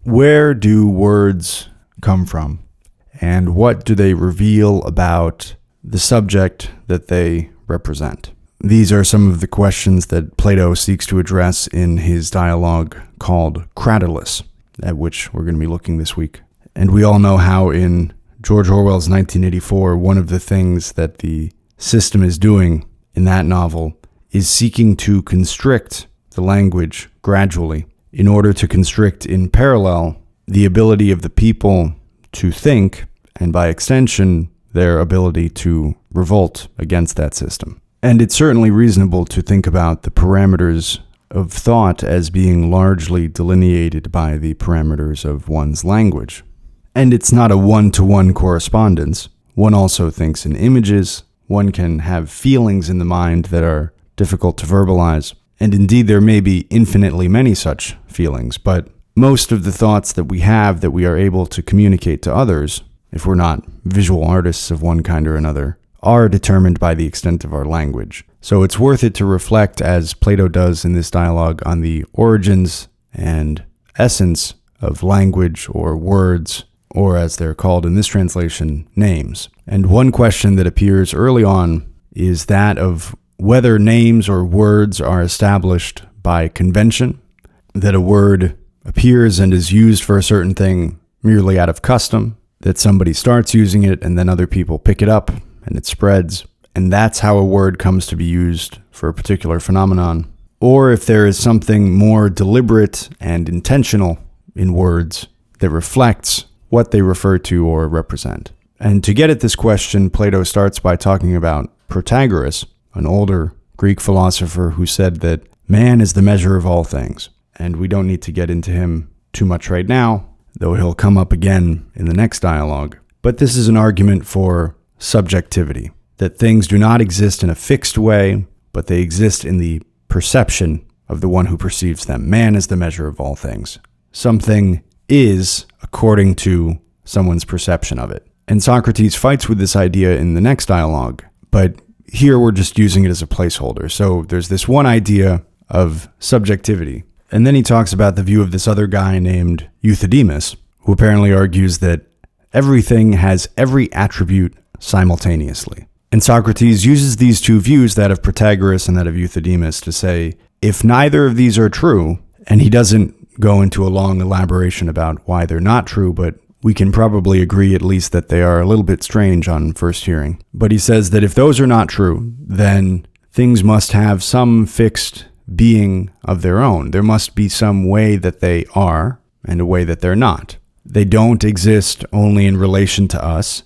Where do words come from? And what do they reveal about the subject that they represent? These are some of the questions that Plato seeks to address in his dialogue called Cratylus, at which we're going to be looking this week. And we all know how in George Orwell's 1984, one of the things that the system is doing in that novel is seeking to constrict the language gradually in order to constrict in parallel the ability of the people to think, and by extension, their ability to revolt against that system. And it's certainly reasonable to think about the parameters of thought as being largely delineated by the parameters of one's language. And it's not a one-to-one correspondence. One also thinks in images. One can have feelings in the mind that are difficult to verbalize. And indeed, there may be infinitely many such feelings, but most of the thoughts that we have that we are able to communicate to others, if we're not visual artists of one kind or another, are determined by the extent of our language. So it's worth it to reflect, as Plato does in this dialogue, on the origins and essence of language or words, or as they're called in this translation, names. And one question that appears early on is that of whether names or words are established by convention, that a word appears and is used for a certain thing merely out of custom, that somebody starts using it and then other people pick it up and it spreads, and that's how a word comes to be used for a particular phenomenon, or if there is something more deliberate and intentional in words that reflects what they refer to or represent. And to get at this question, Plato starts by talking about Protagoras, an older Greek philosopher who said that man is the measure of all things. And we don't need to get into him too much right now, though he'll come up again in the next dialogue. But this is an argument for subjectivity, that things do not exist in a fixed way, but they exist in the perception of the one who perceives them. Man is the measure of all things. Something is according to someone's perception of it. And Socrates fights with this idea in the next dialogue, but here we're just using it as a placeholder. So there's this one idea of subjectivity. And then he talks about the view of this other guy named Euthydemus, who apparently argues that everything has every attribute simultaneously. And Socrates uses these two views, that of Protagoras and that of Euthydemus, to say, if neither of these are true, and he doesn't go into a long elaboration about why they're not true, but we can probably agree at least that they are a little bit strange on first hearing. But he says that if those are not true, then things must have some fixed being of their own. There must be some way that they are and a way that they're not. They don't exist only in relation to us,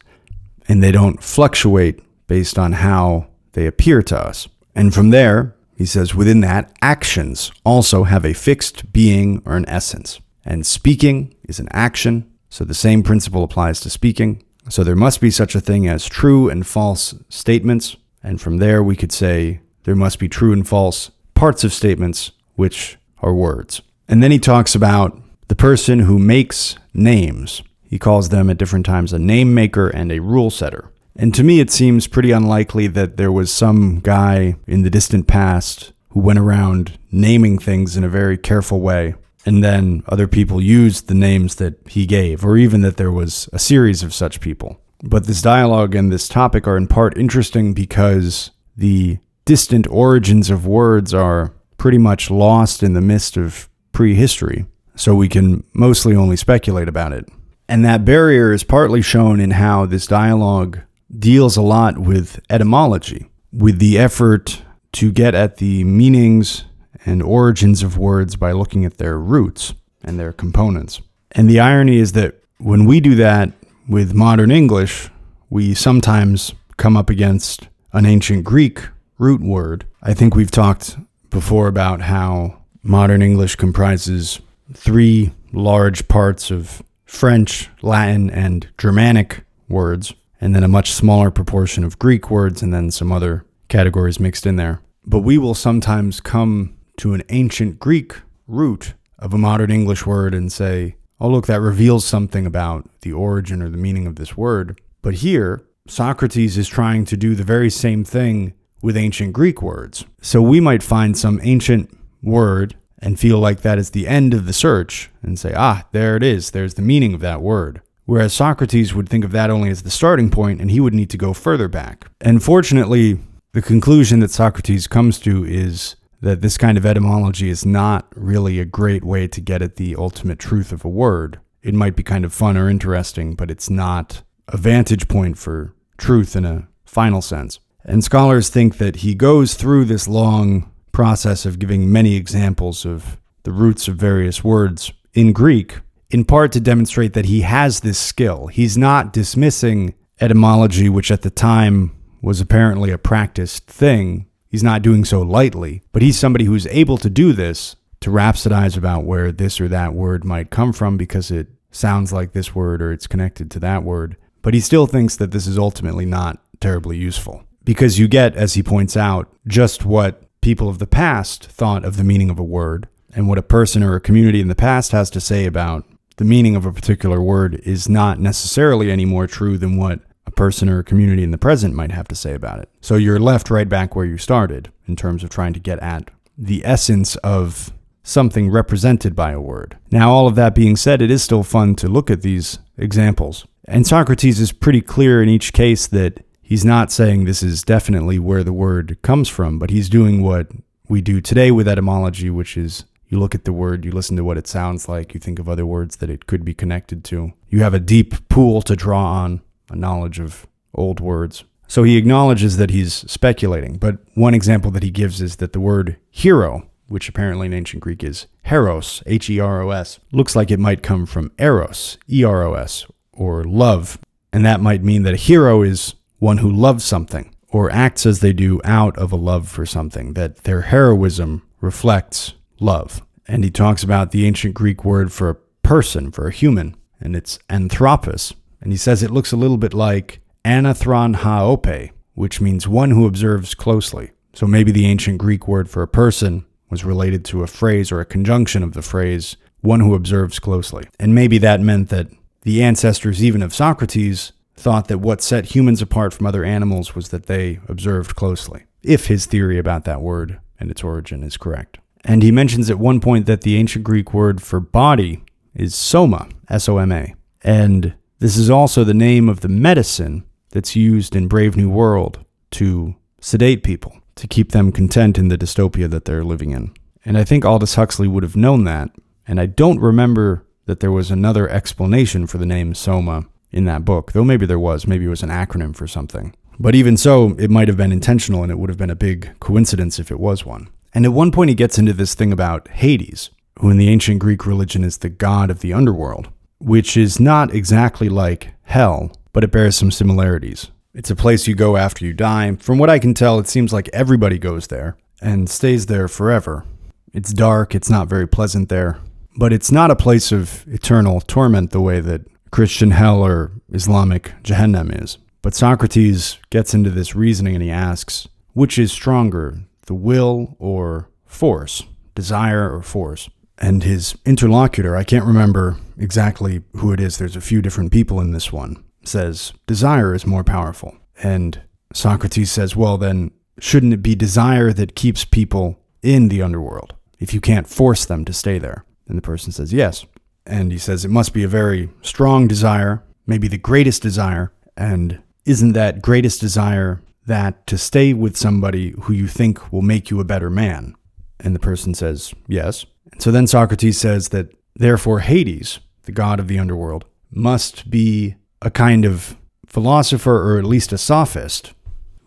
and they don't fluctuate based on how they appear to us. And from there, he says, within that, actions also have a fixed being or an essence. And speaking is an action, so the same principle applies to speaking. So there must be such a thing as true and false statements, and from there we could say there must be true and false parts of statements, which are words. And then he talks about the person who makes names. He calls them at different times a name maker and a rule setter. And to me, it seems pretty unlikely that there was some guy in the distant past who went around naming things in a very careful way, and then other people used the names that he gave, or even that there was a series of such people. But this dialogue and this topic are in part interesting because the distant origins of words are pretty much lost in the mist of prehistory, so we can mostly only speculate about it. And that barrier is partly shown in how this dialogue deals a lot with etymology, with the effort to get at the meanings and origins of words by looking at their roots and their components. And the irony is that when we do that with modern English, we sometimes come up against an ancient Greek root word. I think we've talked before about how modern English comprises three large parts of French, Latin, and Germanic words, and then a much smaller proportion of Greek words, and then some other categories mixed in there. But we will sometimes come to an ancient Greek root of a modern English word and say, oh, look, that reveals something about the origin or the meaning of this word. But here, Socrates is trying to do the very same thing with ancient Greek words. So we might find some ancient word and feel like that is the end of the search and say, there it is, there's the meaning of that word. Whereas Socrates would think of that only as the starting point, and he would need to go further back. And fortunately, the conclusion that Socrates comes to is that this kind of etymology is not really a great way to get at the ultimate truth of a word. It might be kind of fun or interesting, but it's not a vantage point for truth in a final sense. And scholars think that he goes through this long process of giving many examples of the roots of various words in Greek, in part to demonstrate that he has this skill. He's not dismissing etymology, which at the time was apparently a practiced thing. He's not doing so lightly, but he's somebody who's able to do this, to rhapsodize about where this or that word might come from because it sounds like this word or it's connected to that word. But he still thinks that this is ultimately not terribly useful, because you get, as he points out, just what people of the past thought of the meaning of a word, and what a person or a community in the past has to say about the meaning of a particular word is not necessarily any more true than what a person or a community in the present might have to say about it. So you're left right back where you started in terms of trying to get at the essence of something represented by a word. Now, all of that being said, it is still fun to look at these examples. And Socrates is pretty clear in each case that he's not saying this is definitely where the word comes from, but he's doing what we do today with etymology, which is you look at the word, you listen to what it sounds like, you think of other words that it could be connected to. You have a deep pool to draw on, a knowledge of old words. So he acknowledges that he's speculating, but one example that he gives is that the word hero, which apparently in ancient Greek is heros, H-E-R-O-S, looks like it might come from eros, E-R-O-S, or love. And that might mean that a hero is one who loves something, or acts as they do out of a love for something, that their heroism reflects love. And he talks about the ancient Greek word for a person, for a human, and it's anthropos. And he says it looks a little bit like anathron haope, which means one who observes closely. So maybe the ancient Greek word for a person was related to a phrase or a conjunction of the phrase, one who observes closely. And maybe that meant that the ancestors even of Socrates thought that what set humans apart from other animals was that they observed closely, if his theory about that word and its origin is correct. And he mentions at one point that the ancient Greek word for body is soma, S-O-M-A. And this is also the name of the medicine that's used in Brave New World to sedate people, to keep them content in the dystopia that they're living in. And I think Aldous Huxley would have known that, and I don't remember that there was another explanation for the name Soma in that book, though maybe there was. Maybe it was an acronym for something. But even so, it might have been intentional, and it would have been a big coincidence if it was one. And at one point he gets into this thing about Hades, who in the ancient Greek religion is the god of the underworld, which is not exactly like hell, but it bears some similarities. It's a place you go after you die. From what I can tell, it seems like everybody goes there and stays there forever. It's dark, it's not very pleasant there, but it's not a place of eternal torment the way that Christian hell or Islamic Jahannam is. But Socrates gets into this reasoning and he asks, which is stronger, the will or force, desire or force? And his interlocutor, I can't remember exactly who it is, there's a few different people in this one, says desire is more powerful. And Socrates says, well then, shouldn't it be desire that keeps people in the underworld if you can't force them to stay there? And the person says yes. And he says it must be a very strong desire, maybe the greatest desire. And isn't that greatest desire that to stay with somebody who you think will make you a better man? And the person says yes. And so then Socrates says that therefore Hades, the god of the underworld, must be a kind of philosopher, or at least a sophist,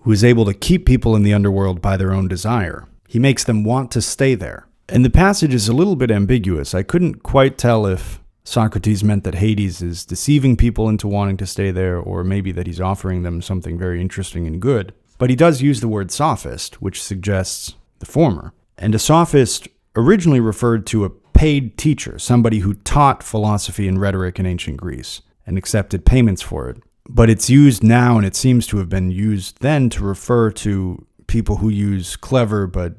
who is able to keep people in the underworld by their own desire. He makes them want to stay there. And the passage is a little bit ambiguous. I couldn't quite tell if Socrates meant that Hades is deceiving people into wanting to stay there, or maybe that he's offering them something very interesting and good. But he does use the word sophist, which suggests the former. And a sophist originally referred to a paid teacher, somebody who taught philosophy and rhetoric in ancient Greece and accepted payments for it. But it's used now, and it seems to have been used then, to refer to people who use clever but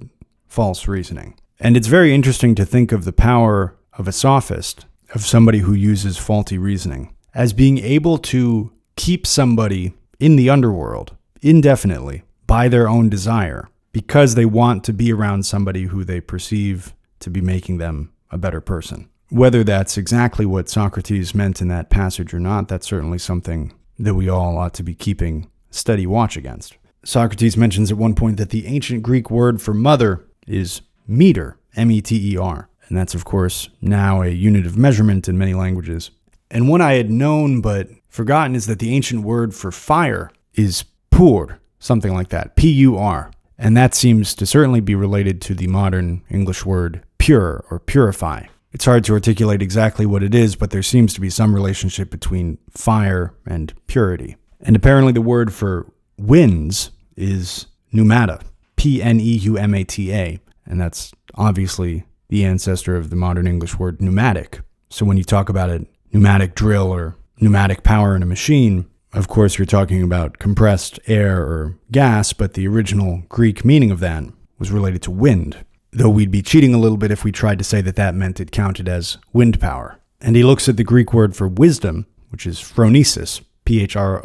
false reasoning. And it's very interesting to think of the power of a sophist, of somebody who uses faulty reasoning, as being able to keep somebody in the underworld indefinitely by their own desire, because they want to be around somebody who they perceive to be making them a better person. Whether that's exactly what Socrates meant in that passage or not, that's certainly something that we all ought to be keeping steady watch against. Socrates mentions at one point that the ancient Greek word for mother is meter, M-E-T-E-R. And that's, of course, now a unit of measurement in many languages. And one I had known but forgotten is that the ancient word for fire is pur, something like that, P-U-R. And that seems to certainly be related to the modern English word pure or purify. It's hard to articulate exactly what it is, but there seems to be some relationship between fire and purity. And apparently the word for winds is pneumata, P-N-E-U-M-A-T-A, and that's obviously the ancestor of the modern English word pneumatic. So when you talk about a pneumatic drill or pneumatic power in a machine, of course you're talking about compressed air or gas, but the original Greek meaning of that was related to wind, though we'd be cheating a little bit if we tried to say that that meant it counted as wind power. And he looks at the Greek word for wisdom, which is phronesis, P-H-R-O-N-E-S-I-S,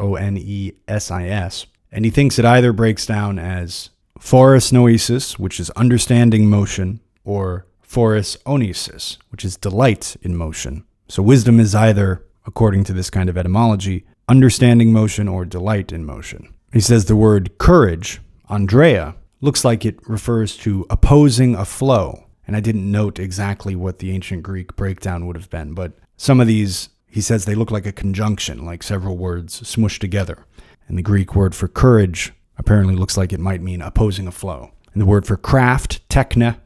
and he thinks it either breaks down as phorus noesis, which is understanding motion, or phorus onesis, which is delight in motion. So wisdom is either, according to this kind of etymology, understanding motion or delight in motion. He says the word courage, Andrea, looks like it refers to opposing a flow. And I didn't note exactly what the ancient Greek breakdown would have been, but some of these, he says they look like a conjunction, like several words smushed together. And the Greek word for courage apparently looks like it might mean opposing a flow. And the word for craft, techne,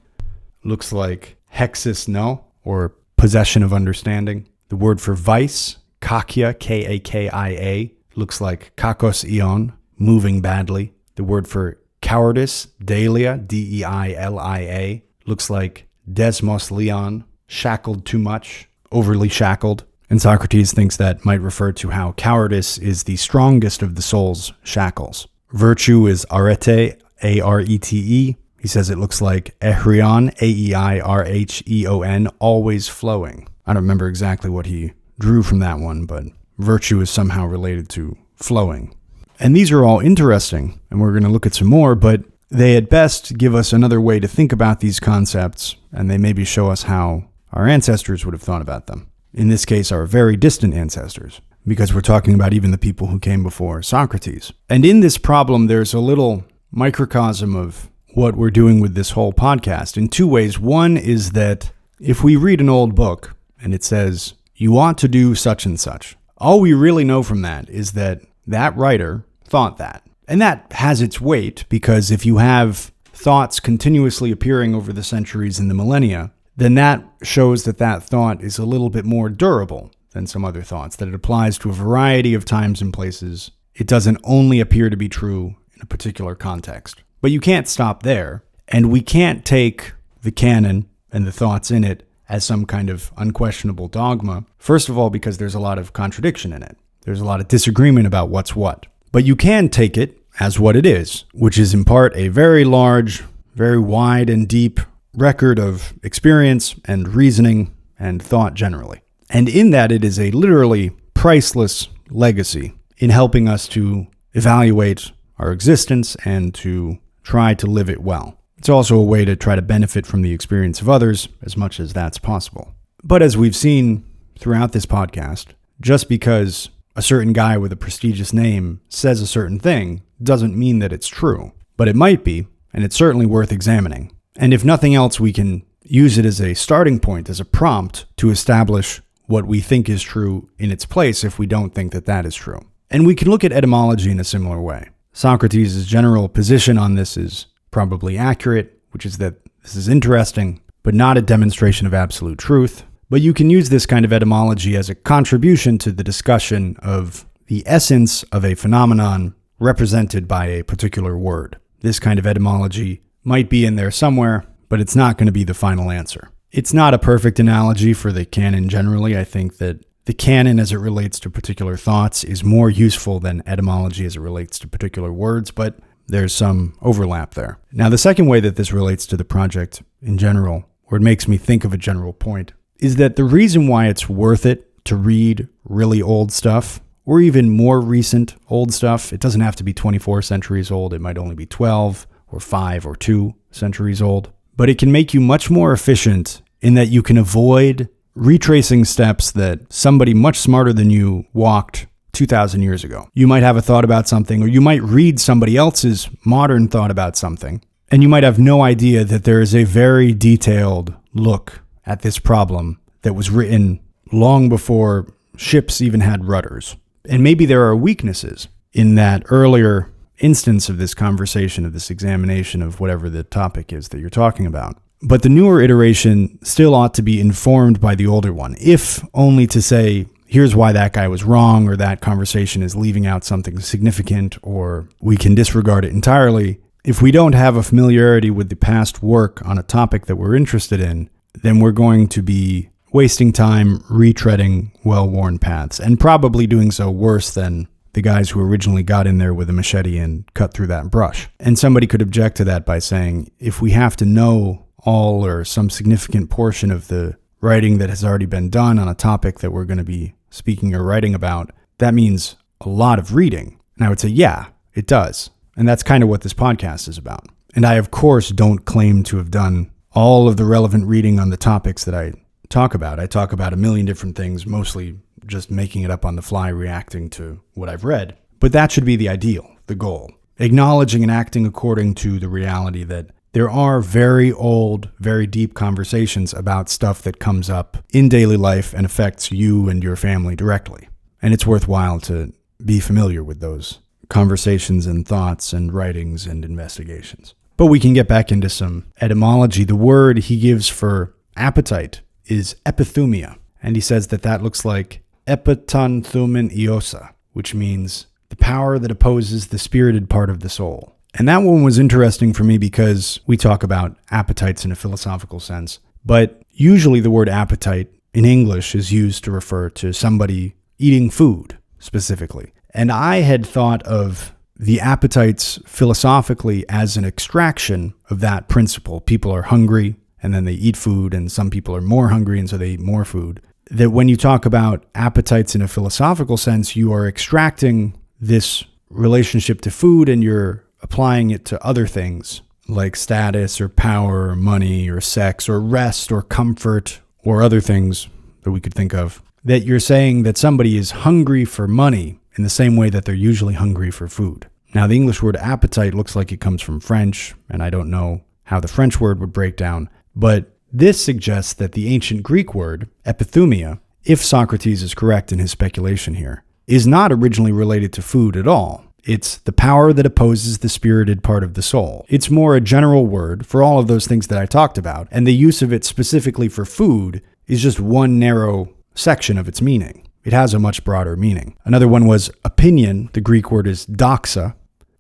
looks like hexis no, or possession of understanding. The word for vice, kakia, K-A-K-I-A, looks like kakos ion, moving badly. The word for cowardice, Delia, D-E-I-L-I-A, looks like desmos leon, shackled too much, overly shackled. And Socrates thinks that might refer to how cowardice is the strongest of the soul's shackles. Virtue is arete, A-R-E-T-E. He says it looks like ehrion, A-E-I-R-H-E-O-N, always flowing. I don't remember exactly what he drew from that one, but virtue is somehow related to flowing. And these are all interesting, and we're going to look at some more, but they at best give us another way to think about these concepts, and they maybe show us how our ancestors would have thought about them. In this case, our very distant ancestors, because we're talking about even the people who came before Socrates. And in this problem, there's a little microcosm of what we're doing with this whole podcast in two ways. One is that if we read an old book and it says, you ought to do such and such, all we really know from that is that that writer thought that. And that has its weight, because if you have thoughts continuously appearing over the centuries and the millennia, then that shows that that thought is a little bit more durable than some other thoughts, that it applies to a variety of times and places. It doesn't only appear to be true in a particular context. But you can't stop there, and we can't take the canon and the thoughts in it as some kind of unquestionable dogma. First of all, because there's a lot of contradiction in it. There's a lot of disagreement about what's what. But you can take it as what it is, which is in part a very large, very wide and deep record of experience and reasoning and thought generally. And in that, it is a literally priceless legacy in helping us to evaluate our existence and to try to live it well. It's also a way to try to benefit from the experience of others as much as that's possible. But as we've seen throughout this podcast, just because a certain guy with a prestigious name says a certain thing doesn't mean that it's true. But it might be, and it's certainly worth examining. And if nothing else, we can use it as a starting point, as a prompt to establish what we think is true in its place if we don't think that that is true. And we can look at etymology in a similar way. Socrates' general position on this is probably accurate, which is that this is interesting, but not a demonstration of absolute truth. But you can use this kind of etymology as a contribution to the discussion of the essence of a phenomenon represented by a particular word. This kind of etymology might be in there somewhere, but it's not going to be the final answer. It's not a perfect analogy for the canon generally. I think that the canon as it relates to particular thoughts is more useful than etymology as it relates to particular words, but there's some overlap there. Now, the second way that this relates to the project in general, or it makes me think of a general point, is that the reason why it's worth it to read really old stuff, or even more recent old stuff, it doesn't have to be 24 centuries old, it might only be 12 or 5 or 2 centuries old. but it can make you much more efficient in that you can avoid retracing steps that somebody much smarter than you walked 2,000 years ago. You might have a thought about something, or you might read somebody else's modern thought about something, and you might have no idea that there is a very detailed look at this problem that was written long before ships even had rudders. And maybe there are weaknesses in that earlier instance of this conversation, of this examination of whatever the topic is that you're talking about. But the newer iteration still ought to be informed by the older one, if only to say, here's why that guy was wrong, or that conversation is leaving out something significant, or we can disregard it entirely. If we don't have a familiarity with the past work on a topic that we're interested in, then we're going to be wasting time retreading well-worn paths, and probably doing so worse than the guys who originally got in there with a machete and cut through that brush. And somebody could object to that by saying, if we have to know all or some significant portion of the writing that has already been done on a topic that we're going to be speaking or writing about, that means a lot of reading. And I would say, yeah, it does. And that's kind of what this podcast is about. And I, of course, don't claim to have done all of the relevant reading on the topics that I talk about. I talk about a million different things, mostly just making it up on the fly, reacting to what I've read. But that should be the ideal, the goal. Acknowledging and acting according to the reality that there are very old, very deep conversations about stuff that comes up in daily life and affects you and your family directly. And it's worthwhile to be familiar with those conversations and thoughts and writings and investigations. But we can get back into some etymology. The word he gives for appetite is epithumia. And he says that that looks like epiton thumen iosa, which means the power that opposes the spirited part of the soul. And that one was interesting for me because we talk about appetites in a philosophical sense, but usually the word appetite in English is used to refer to somebody eating food specifically. And I had thought of the appetites philosophically as an extraction of that principle. People are hungry and then they eat food, and some people are more hungry and so they eat more food. That when you talk about appetites in a philosophical sense, you are extracting this relationship to food and you're applying it to other things like status or power or money or sex or rest or comfort or other things that we could think of. That you're saying that somebody is hungry for money in the same way that they're usually hungry for food. Now, the English word appetite looks like it comes from French, and I don't know how the French word would break down, but this suggests that the ancient Greek word, epithumia, if Socrates is correct in his speculation here, is not originally related to food at all. It's the power that opposes the spirited part of the soul. It's more a general word for all of those things that I talked about, and the use of it specifically for food is just one narrow section of its meaning. It has a much broader meaning. Another one was opinion. The Greek word is doxa,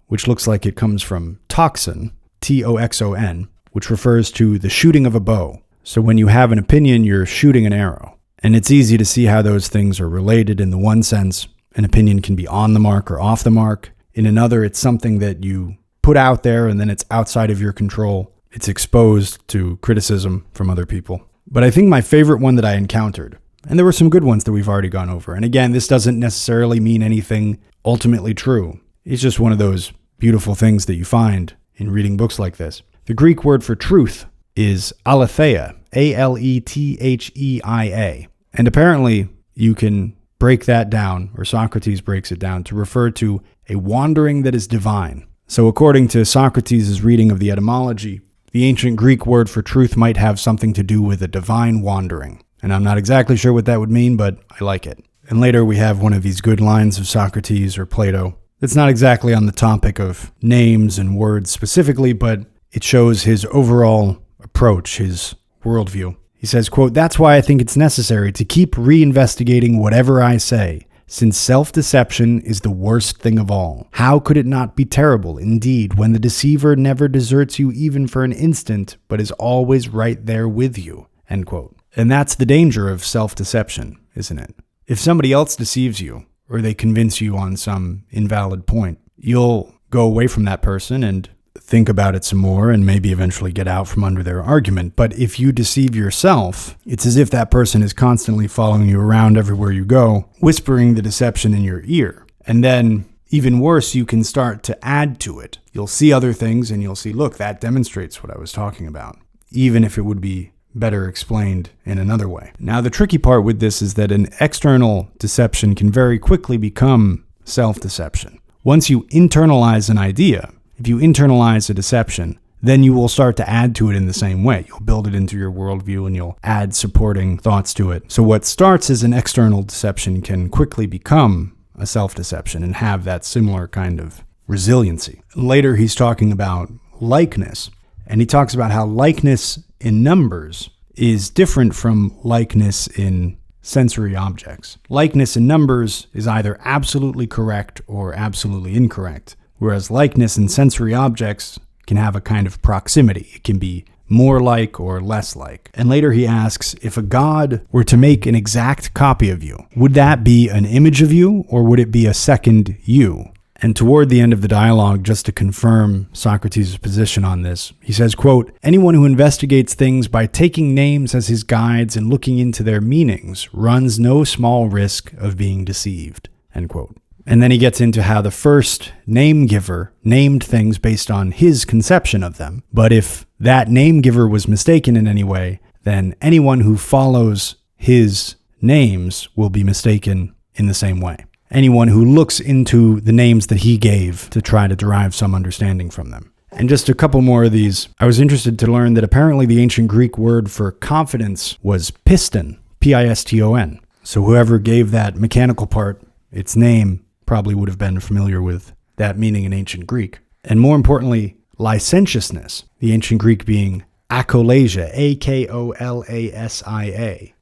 which looks like it comes from toxon, Toxon, which refers to the shooting of a bow. So when you have an opinion, you're shooting an arrow. And it's easy to see how those things are related. In the one sense, an opinion can be on the mark or off the mark. In another, it's something that you put out there and then it's outside of your control. It's exposed to criticism from other people. But I think my favorite one that I encountered, and there were some good ones that we've already gone over. And again, this doesn't necessarily mean anything ultimately true. It's just one of those beautiful things that you find in reading books like this. The Greek word for truth is aletheia, Aletheia. And apparently you can break that down, or Socrates breaks it down, to refer to a wandering that is divine. So according to Socrates' reading of the Etymology, the ancient Greek word for truth might have something to do with a divine wandering. And I'm not exactly sure what that would mean, but I like it. And later we have one of these good lines of Socrates or Plato that's not exactly on the topic of names and words specifically, but it shows his overall approach, his worldview. He says, quote, "That's why I think it's necessary to keep reinvestigating whatever I say, since self-deception is the worst thing of all. How could it not be terrible, indeed, when the deceiver never deserts you even for an instant, but is always right there with you?" End quote. And that's the danger of self-deception, isn't it? If somebody else deceives you, or they convince you on some invalid point, you'll go away from that person and think about it some more and maybe eventually get out from under their argument. But if you deceive yourself, it's as if that person is constantly following you around everywhere you go, whispering the deception in your ear. And then, even worse, you can start to add to it. You'll see other things and you'll see, look, that demonstrates what I was talking about. even if it would be better explained in another way. Now, the tricky part with this is that an external deception can very quickly become self-deception. Once you internalize an idea, if you internalize a deception, then you will start to add to it in the same way. You'll build it into your worldview and you'll add supporting thoughts to it. So what starts as an external deception can quickly become a self-deception and have that similar kind of resiliency. Later, he's talking about likeness, and he talks about how likeness in numbers is different from likeness in sensory objects. Likeness in numbers is either absolutely correct or absolutely incorrect, whereas likeness in sensory objects can have a kind of proximity. It can be more like or less like. And later he asks, if a god were to make an exact copy of you, would that be an image of you or would it be a second you? And toward the end of the dialogue, just to confirm Socrates' position on this, he says, quote, anyone who investigates things by taking names as his guides and looking into their meanings runs no small risk of being deceived, end quote. And then he gets into how the first name giver named things based on his conception of them. But if that name giver was mistaken in any way, then anyone who follows his names will be mistaken in the same way. Anyone who looks into the names that he gave to try to derive some understanding from them. And just a couple more of these. I was interested to learn that apparently the ancient Greek word for confidence was piston, P-I-S-T-O-N. So whoever gave that mechanical part its name probably would have been familiar with that meaning in ancient Greek. And more importantly, licentiousness, the ancient Greek being akolasia, A-K-O-L-A-S-I-A,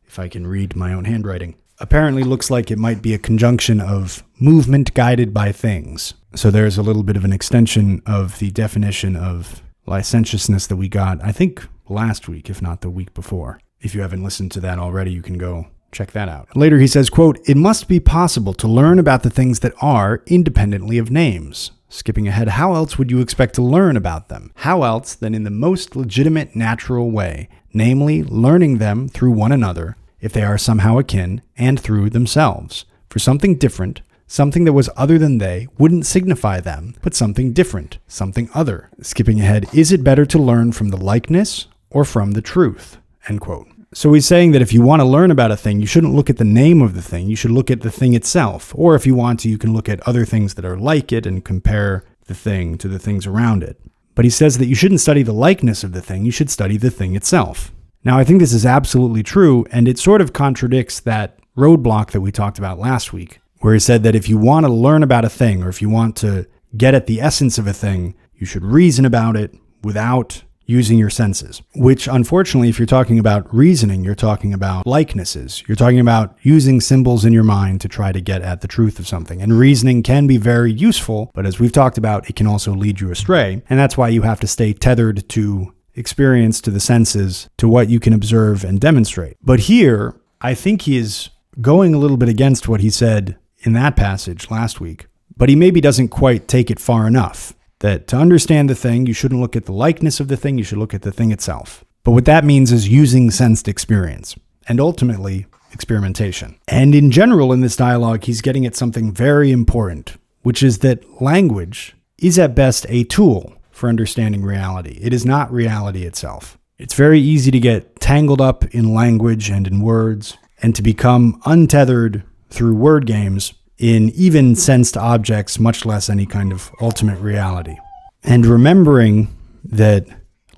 if I can read my own handwriting, apparently looks like it might be a conjunction of movement guided by things. So there's a little bit of an extension of the definition of licentiousness that we got, I think, last week, if not the week before. If you haven't listened to that already, you can go check that out. Later he says, quote, it must be possible to learn about the things that are independently of names. Skipping ahead, how else would you expect to learn about them? How else than in the most legitimate natural way, namely learning them through one another, if they are somehow akin, and through themselves. For something different, something that was other than they, wouldn't signify them, but something different, something other. Skipping ahead, is it better to learn from the likeness or from the truth? End quote. So he's saying that if you want to learn about a thing, you shouldn't look at the name of the thing, you should look at the thing itself. Or if you want to, you can look at other things that are like it and compare the thing to the things around it. But he says that you shouldn't study the likeness of the thing, you should study the thing itself. Now, I think this is absolutely true, and it sort of contradicts that roadblock that we talked about last week, where he said that if you want to learn about a thing, or if you want to get at the essence of a thing, you should reason about it without using your senses. Which, unfortunately, if you're talking about reasoning, you're talking about likenesses. You're talking about using symbols in your mind to try to get at the truth of something. And reasoning can be very useful, but as we've talked about, it can also lead you astray. And that's why you have to stay tethered to experience, to the senses, to what you can observe and demonstrate. But here, I think he is going a little bit against what he said in that passage last week, but he maybe doesn't quite take it far enough. That to understand the thing, you shouldn't look at the likeness of the thing, you should look at the thing itself. But what that means is using sensed experience, and ultimately, experimentation. And in general, in this dialogue, he's getting at something very important, which is that language is at best a tool for understanding reality. It is not reality itself. It's very easy to get tangled up in language and in words, and to become untethered through word games in even sensed objects, much less any kind of ultimate reality. And remembering that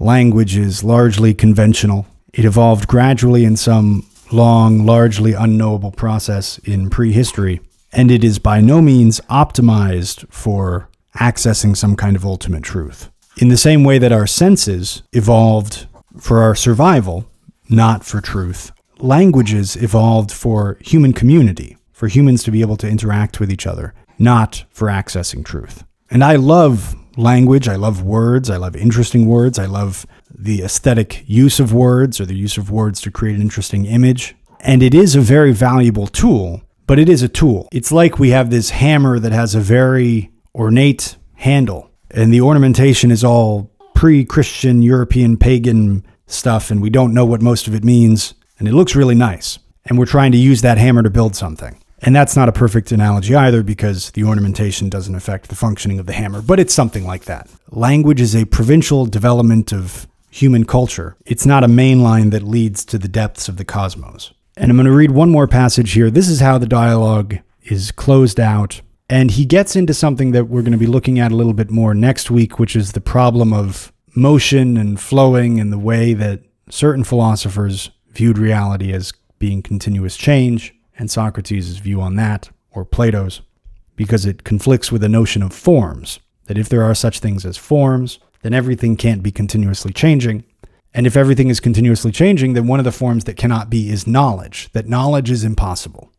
language is largely conventional, it evolved gradually in some long, largely unknowable process in prehistory, and it is by no means optimized for accessing some kind of ultimate truth. In the same way that our senses evolved for our survival, not for truth, languages evolved for human community, for humans to be able to interact with each other, not for accessing truth. And I love language, I love words, I love interesting words, I love the aesthetic use of words or the use of words to create an interesting image. And it is a very valuable tool, but it is a tool. It's like we have this hammer that has a very ornate handle, and the ornamentation is all pre-Christian, European, pagan stuff, and we don't know what most of it means, and it looks really nice. And we're trying to use that hammer to build something. And that's not a perfect analogy either, because the ornamentation doesn't affect the functioning of the hammer, but it's something like that. Language is a provincial development of human culture. It's not a main line that leads to the depths of the cosmos. And I'm going to read one more passage here. This is how the dialogue is closed out. And he gets into something that we're going to be looking at a little bit more next week, which is the problem of motion and flowing and the way that certain philosophers viewed reality as being continuous change, and Socrates' view on that, or Plato's, because it conflicts with the notion of forms, that if there are such things as forms, then everything can't be continuously changing. And if everything is continuously changing, then one of the forms that cannot be is knowledge, that knowledge is impossible.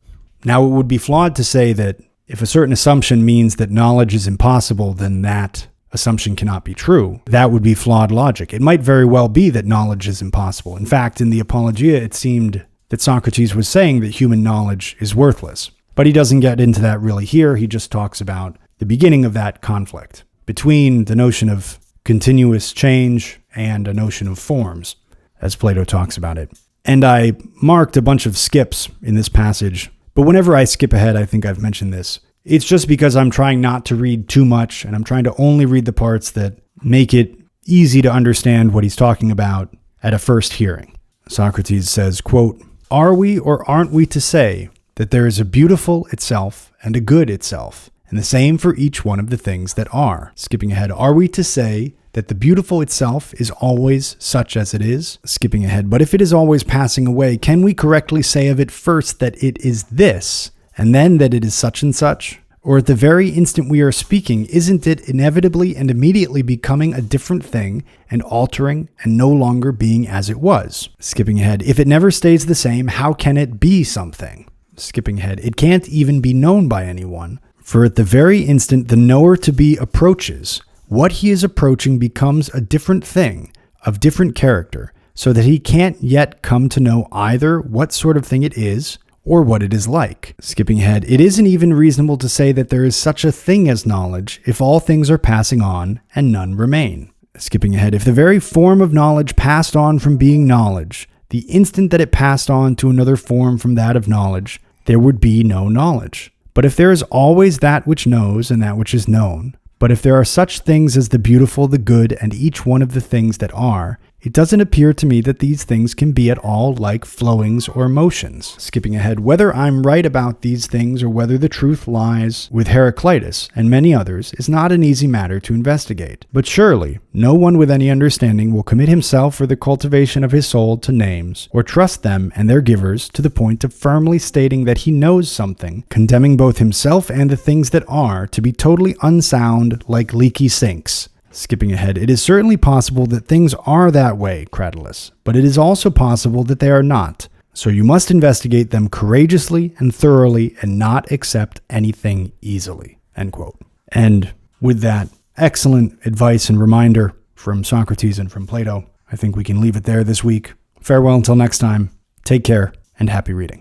Now, it would be flawed to say that if a certain assumption means that knowledge is impossible, then that assumption cannot be true. That would be flawed logic. It might very well be that knowledge is impossible. In fact, in the Apologia, it seemed that Socrates was saying that human knowledge is worthless. But he doesn't get into that really here. He just talks about the beginning of that conflict between the notion of continuous change and a notion of forms, as Plato talks about it. And I marked a bunch of skips in this passage, but whenever I skip ahead, I think I've mentioned this, it's just because I'm trying not to read too much, and I'm trying to only read the parts that make it easy to understand what he's talking about at a first hearing. Socrates says, quote, "Are we or aren't we to say that there is a beautiful itself and a good itself, and the same for each one of the things that are?" Skipping ahead, "Are we to say that the beautiful itself is always such as it is?" Skipping ahead, "But if it is always passing away, can we correctly say of it first that it is this, and then that it is such and such? Or at the very instant we are speaking, isn't it inevitably and immediately becoming a different thing and altering and no longer being as it was?" Skipping ahead, "If it never stays the same, how can it be something?" Skipping ahead, "It can't even be known by anyone, for at the very instant the knower-to-be approaches, what he is approaching becomes a different thing, of different character, so that he can't yet come to know either what sort of thing it is or what it is like." Skipping ahead, "It isn't even reasonable to say that there is such a thing as knowledge if all things are passing on and none remain." Skipping ahead, "If the very form of knowledge passed on from being knowledge, the instant that it passed on to another form from that of knowledge, there would be no knowledge. But if there is always that which knows and that which is known, but if there are such things as the beautiful, the good, and each one of the things that are, it doesn't appear to me that these things can be at all like flowings or motions." Skipping ahead, "Whether I'm right about these things or whether the truth lies with Heraclitus and many others is not an easy matter to investigate. But surely no one with any understanding will commit himself or the cultivation of his soul to names, or trust them and their givers to the point of firmly stating that he knows something, condemning both himself and the things that are to be totally unsound like leaky sinks." Skipping ahead, "It is certainly possible that things are that way, Cratylus, but it is also possible that they are not. So you must investigate them courageously and thoroughly and not accept anything easily." End quote. And with that excellent advice and reminder from Socrates and from Plato, I think we can leave it there this week. Farewell until next time. Take care and happy reading.